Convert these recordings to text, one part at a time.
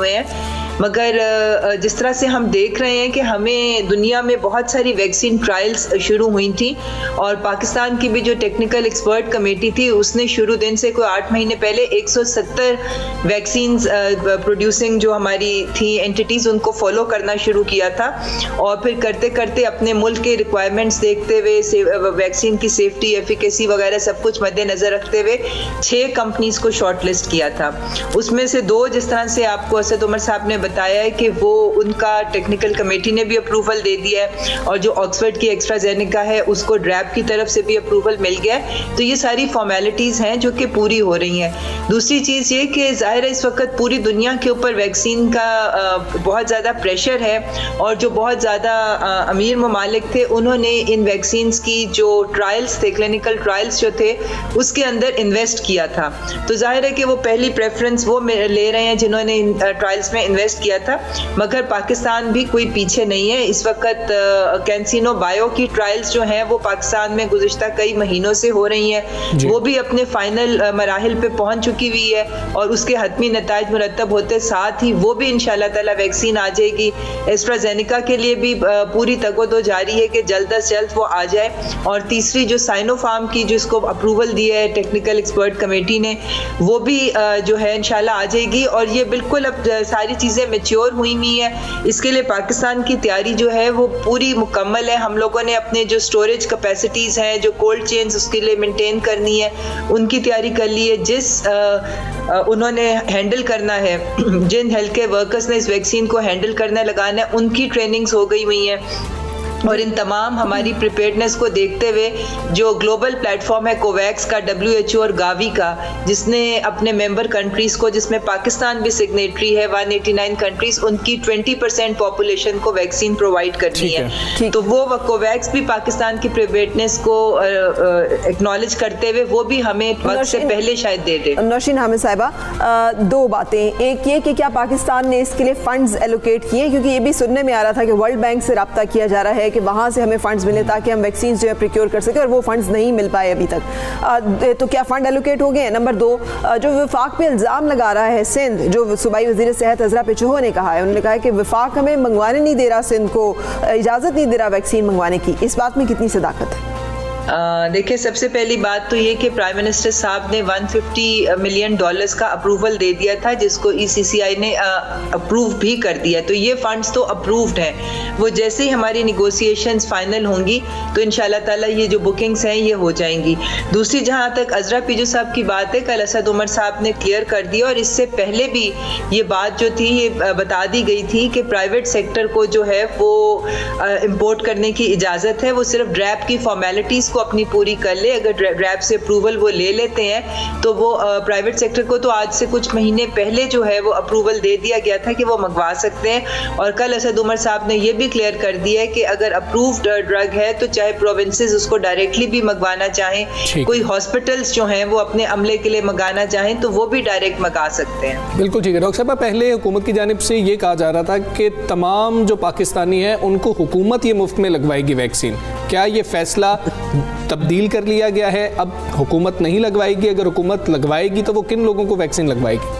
हुए हैं, मगर जिस तरह से हम देख रहे हैं कि हमें दुनिया में बहुत सारी वैक्सीन ट्रायल्स शुरू हुई थी और पाकिस्तान की भी जो टेक्निकल एक्सपर्ट कमेटी थी उसने शुरू दिन से कोई 8 महीने पहले 170 वैक्सीन प्रोड्यूसिंग जो हमारी थी एंटिटीज़ उनको फॉलो करना शुरू किया था और फिर करते करते अपने मुल्क के रिक्वायरमेंट्स देखते हुए वैक्सीन की सेफ्टी एफिकेसी वगैरह सब कुछ मद्देनज़र रखते हुए 6 कंपनीज़ को शॉर्ट लिस्ट किया था। उसमें से 2 जिस तरह से आपको असद उमर साहब ने बताया है कि वो उनका टेक्निकल कमेटी ने भी अप्रूवल दे दिया है और जो ऑक्सफर्ड की एस्ट्राजेनेका है उसको ड्रैब की तरफ से भी अप्रूवल मिल गया है। तो ये सारी फॉर्मेलिटीज़ हैं जो कि पूरी हो रही हैं। दूसरी चीज़ ये कि ज़ाहिर है इस वक्त पूरी दुनिया के ऊपर वैक्सीन का बहुत ज़्यादा प्रेशर है और जो बहुत ज़्यादा अमीर ममालिक थे उन्होंने इन वैक्सीन्स की जो ट्रायल्स थे, क्लिनिकल ट्रायल्स जो थे उसके अंदर इन्वेस्ट किया था। तो ज़ाहिर है कि वो पहली प्रेफरेंस वो ले रहे हैं जिन्होंने इन ट्रायल्स में इन्वेस्ट किया था, मगर पाकिस्तान भी कोई पीछे नहीं है। इस वक्त कैंसिनो बायो की ट्रायल्स जो हैं वो पाकिस्तान में गुज़िश्ता कई महीनों से हो रही हैं, वो भी अपने फाइनल मराहिल पे पहुंच चुकी हुई है और उसके हतमी नताइज मुरतब होते साथ ही वो भी इंशाल्लाह ताला वैक्सीन आ जाएगी। एस्ट्राजेनेका के लिए भी पूरी तगोदो जारी है कि जल्द से जल्द वो आ जाए। और तीसरी जो साइनोफार्म की जिसको अप्रूवल दिया है टेक्निकल एक्सपर्ट कमेटी ने वो भी जो है इंशाल्लाह आ जाएगी और ये बिल्कुल अब सारी चीज़ें मैच्योर हुई है। इसके लिए पाकिस्तान की तैयारी जो है वो पूरी मुकम्मल है। हम लोगों ने अपने जो स्टोरेज कैपेसिटीज़ हैं, जो कोल्ड चेन्स उसके लिए मेंटेन करनी है, उनकी तैयारी कर ली है। जिस उन्होंने हैंडल करना है, जिन हेल्थ केयर वर्कर्स ने इस वैक्सीन को हैंडल करना लगाना है, उनकी ट्रेनिंग्स हो गई हुई हैं और इन तमाम हमारी प्रिपेयर्डनेस को देखते हुए जो ग्लोबल प्लेटफॉर्म है कोवैक्स का, WHO और गावी का, जिसने अपने मेंबर कंट्रीज़ को, जिसमें पाकिस्तान भी सिग्नेटरी है, 189 कंट्रीज़, उनकी 20% पॉपुलेशन को वैक्सीन प्रोवाइड करनी है। तो वो कोवैक्स भी पाकिस्तान की प्रिपेयर्डनेस को एक्नॉलेज करते हुए वो भी हमें वक्त से पहले शायद दे दे। नौशीन हामिद साहिबा, 2 बातें, एक ये कि क्या पाकिस्तान ने इसके लिए फंड्स एलोकेट किए, क्योंकि ये भी सुनने में आ रहा था कि वर्ल्ड बैंक से रब्ता किया जा रहा है कि वहाँ से हमें फंड्स मिले ताकि हम वैक्सीन जो है प्रिक्योर कर सकें और वो फंड्स नहीं मिल पाए अभी तक। तो क्या फंड एलोकेट हो गए? नंबर 2, जो वफाक पे इल्ज़ाम लगा रहा है सिंध, जो सूबाई वज़ीर सेहत अज़रा पेचोहो ने कहा है, उन्होंने कहा है कि वफाक हमें मंगवाने नहीं दे रहा, सिंध को इजाज़त नहीं दे रहा वैक्सीन मंगवाने की, इस बात में कितनी सदाकत है? देखिए, सबसे पहली बात तो ये कि प्राइम मिनिस्टर साहब ने $150 मिलियन का अप्रूवल दे दिया था, जिसको ECCI ने अप्रूव भी कर दिया। तो ये फंड्स तो अप्रूव्ड हैं। वो जैसे ही हमारी निगोशिएशंस फाइनल होंगी तो इंशाल्लाह ताला ये जो बुकिंग्स हैं ये हो जाएंगी। दूसरी, जहाँ तक अज़रा पेचो साहब की बात है, कल असद उमर साहब ने क्लियर कर दिया और इससे पहले भी ये बात जो थी ये बता दी गई थी कि प्राइवेट सेक्टर को जो है वो इम्पोर्ट करने की इजाज़त है। वो सिर्फ ड्रैब की फॉर्मेलिटीज़ को अपनी पूरी कर ले। अगर ड्रैब से अप्रूवल वो ले लेते हैं तो वो प्राइवेट सेक्टर को तो आज से कुछ महीने पहले जो है वो अप्रूवल दे दिया गया था कि वो मंगवा सकते हैं। और कल असद उमर साहब ने ये भी क्लियर कर दिया है कि अगर अप्रूव्ड ड्रग है तो चाहे प्रोविंसेस उसको डायरेक्टली भी मंगवाना चाहें, कोई हॉस्पिटल्स जो हैं वो अपने अमले के लिए मंगाना चाहें तो वो भी डायरेक्ट मंगा सकते हैं। बिल्कुल ठीक है डॉक्टर साहब। पहले हुकूमत की जानिब से ये कहा जा रहा था कि तमाम जो पाकिस्तानी हैं उनको हुकूमत ये मुफ्त में लगवाएगी वैक्सीन। क्या ये फैसला तब्दील कर लिया गया है? अब हुकूमत नहीं लगवाएगी? अगर हुकूमत लगवाएगी तो वो किन लोगों को वैक्सीन लगवाएगी?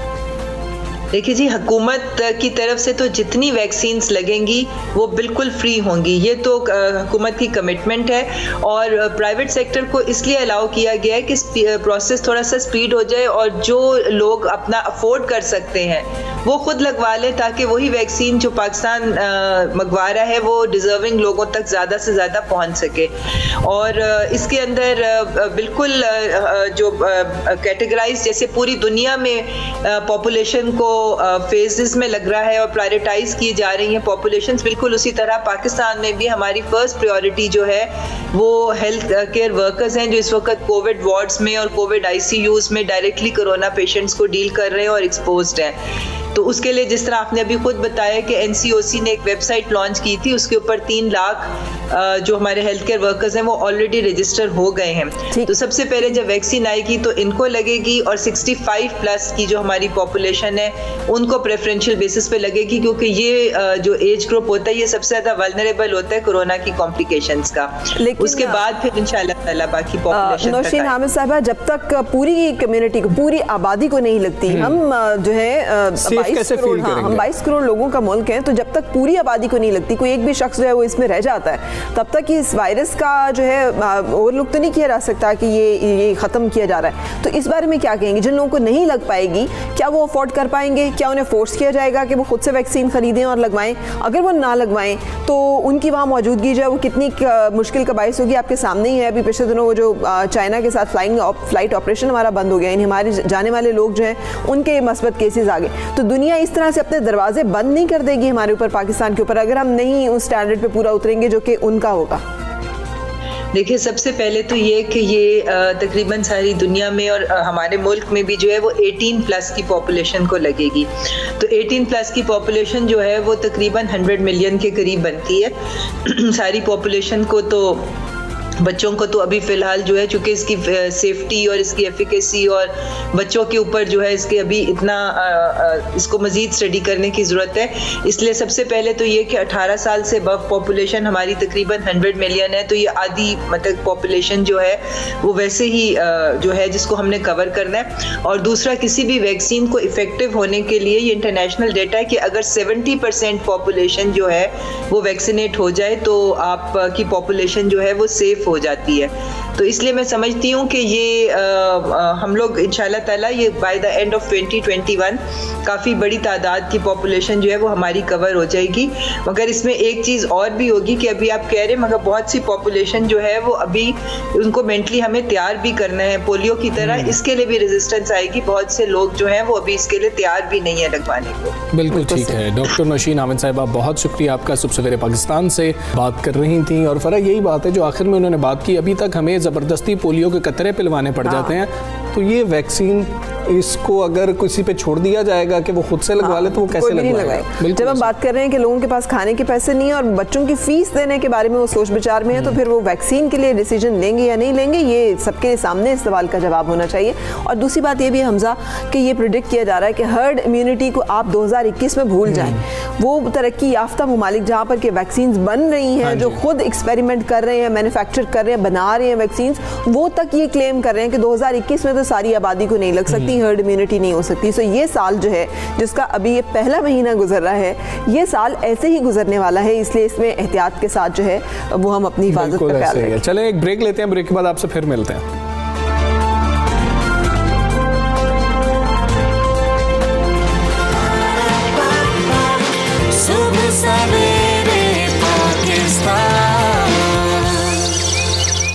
देखिए जी, हुकूमत की तरफ से तो जितनी वैक्सीन्स लगेंगी वो बिल्कुल फ्री होंगी, ये तो हुकूमत की कमिटमेंट है। और प्राइवेट सेक्टर को इसलिए अलाउ किया गया है कि प्रोसेस थोड़ा सा स्पीड हो जाए और जो लोग अपना अफोर्ड कर सकते हैं वो खुद लगवा लें, ताकि वही वैक्सीन जो पाकिस्तान मंगवा रहा है वो डिज़र्विंग लोगों तक ज़्यादा से ज़्यादा पहुंच सके। और इसके अंदर बिल्कुल जो कैटेगराइज, जैसे पूरी दुनिया में पॉपुलेशन को फेजेस में लग रहा है और प्रायोरिटाइज की जा रही हैं पॉपुलेशंस, बिल्कुल उसी तरह पाकिस्तान में भी हमारी फर्स्ट प्रायोरिटी जो है वो हेल्थ केयर वर्कर्स हैं जो इस वक्त कोविड वार्ड्स में और कोविड ICUs में डायरेक्टली कोरोना पेशेंट्स को डील कर रहे हैं और एक्सपोज्ड हैं। तो उसके लिए जिस तरह आपने अभी खुद बताया कि NCOC ने एक वेबसाइट लॉन्च की थी, उसके ऊपर 3 लाख जो हमारे हेल्थ केयर वर्कर्स हैं वो ऑलरेडी रजिस्टर हो गए हैं। तो सबसे पहले जब वैक्सीन आएगी तो इनको लगेगी, और 65 प्लस की जो हमारी पॉपुलेशन है उनको प्रेफरेंशियल बेसिस पे लगेगी, क्योंकि ये जो एज ग्रुप होता है ये सबसे ज्यादा वल्नरेबल होता है कोरोना की कॉम्प्लिकेशंस का। उसके बाद फिर इंशाल्लाह ताला बाकी पॉपुलेशन। नौशीन हामिद साहिबा, जब तक पूरी कम्युनिटी को, पूरी आबादी को नहीं लगती, हम जो है 22 करोड़ लोगों का मुल्क है, तो जब तक पूरी आबादी को नहीं लगती, कोई एक भी शख्स जो है वो इसमें रह जाता है, तब तक इस वायरस का जो है ओवरलुक तो नहीं किया जा सकता कि ये खत्म किया जा रहा है। तो इस बारे में क्या कहेंगे? जिन लोगों को नहीं लग पाएगी, क्या वो अफोर्ड कर पाएंगे? क्या उन्हें फोर्स किया जाएगा कि वो खुद से वैक्सीन खरीदें और लगवाएं? अगर वो ना लगवाएं तो उनकी वहाँ मौजूदगी जो है वो कितनी मुश्किल का बायस होगी? आपके सामने ही है, अभी पिछले दिनों वो जो चाइना के साथ फ्लाइट ऑपरेशन हमारा बंद हो गया, यानी हमारे जाने वाले लोग जो हैं उनके मस्बत केसेस आ गए। तो दुनिया इस तरह से अपने दरवाजे बंद नहीं कर देगी हमारे ऊपर, पाकिस्तान के ऊपर, अगर हम नहीं उस स्टैंडर्ड पे पूरा उतरेंगे जो कि उनका होगा। देखिए, सबसे पहले तो ये कि ये तकरीबन सारी दुनिया में और हमारे मुल्क में भी जो है वो 18 प्लस की पॉपुलेशन को लगेगी। तो 18 प्लस की पॉपुलेशन जो है वो तकरीबन 100 मिलियन के करीब बनती है। सारी पॉपुलेशन को तो, बच्चों को तो अभी फ़िलहाल जो है, चूँकि इसकी सेफ्टी और इसकी एफिकेसी और बच्चों के ऊपर जो है इसके अभी इतना इसको मज़ीद स्टडी करने की ज़रूरत है। इसलिए सबसे पहले तो ये कि 18 साल से अबव पॉपुलेशन हमारी तकरीबन 100 मिलियन है, तो ये आधी मतलब पॉपुलेशन जो है वो वैसे ही जो है जिसको हमने कवर करना है। और दूसरा, किसी भी वैक्सीन को इफ़ेक्टिव होने के लिए ये इंटरनेशनल डेटा है कि अगर 70% पॉपुलेशन जो है वो वैक्सीनेट हो जाए तो आपकी पॉपुलेशन जो है वो सेफ हो जाती है। तो इसलिए मैं समझती हूँ कि ये हम लोग इंशाल्लाह ताला ये बाय द एंड ऑफ 2021 काफ़ी बड़ी तादाद की पॉपुलेशन जो है वो हमारी कवर हो जाएगी। मगर इसमें एक चीज़ और भी होगी कि अभी आप कह रहे हैं, मगर बहुत सी पॉपुलेशन जो है वो अभी उनको मेंटली हमें तैयार भी करना है पोलियो की तरह, इसके लिए भी रेजिस्टेंस आएगी। बहुत से लोग जो हैं वो अभी इसके लिए तैयार भी नहीं है लगवाने को। बिल्कुल ठीक है। डॉक्टर नौशीन हामिद साहिबा, बहुत शुक्रिया आपका। सुबह सवेरे पाकिस्तान से बात कर रही थी, और फ़र्क यही बात है जो आखिर में उन्होंने बात की, अभी तक हमें ज़बरदस्ती पोलियो के कतरे पिलवाने पड़ जाते हैं। तो ये वैक्सीन, इसको अगर किसी पे छोड़ दिया जाएगा कि वो खुद से लगवा ले तो वो कैसे लगवाएगा? जब हम बात कर रहे हैं कि लोगों के पास खाने के पैसे नहीं है और बच्चों की फीस देने के बारे में वो सोच विचार में है, तो फिर वो वैक्सीन के लिए डिसीजन लेंगे या नहीं लेंगे, ये सबके सामने इस सवाल का जवाब होना चाहिए। और दूसरी बात ये भी हमजा कि ये प्रिडिक्ट किया जा रहा है कि हर्ड इम्यूनिटी को आप 2021 में भूल जाएं। वो तरक्की याफ्ता ममालिक जहाँ पर कि वैक्सीन बन रही हैं, जो खुद एक्सपेरिमेंट कर रहे हैं, मैन्युफैक्चर कर रहे हैं, बना रहे हैं वैक्सीन, वो तक ये क्लेम कर रहे हैं कि 2021 में तो सारी आबादी को नहीं लग सकती, हर्ड इम्यूनिटी नहीं हो सकती। सो ये साल जो है, जिसका अभी ये पहला महीना गुजर रहा है, ये साल ऐसे ही गुजरने वाला है, इसलिए इसमें एहतियात के साथ जो है वो हम अपनी हिफाजत का ख्याल रखें। चलें एक ब्रेक लेते हैं, ब्रेक के बाद आपसे फिर मिलते हैं। सुबह सवेरे पाकिस्तान।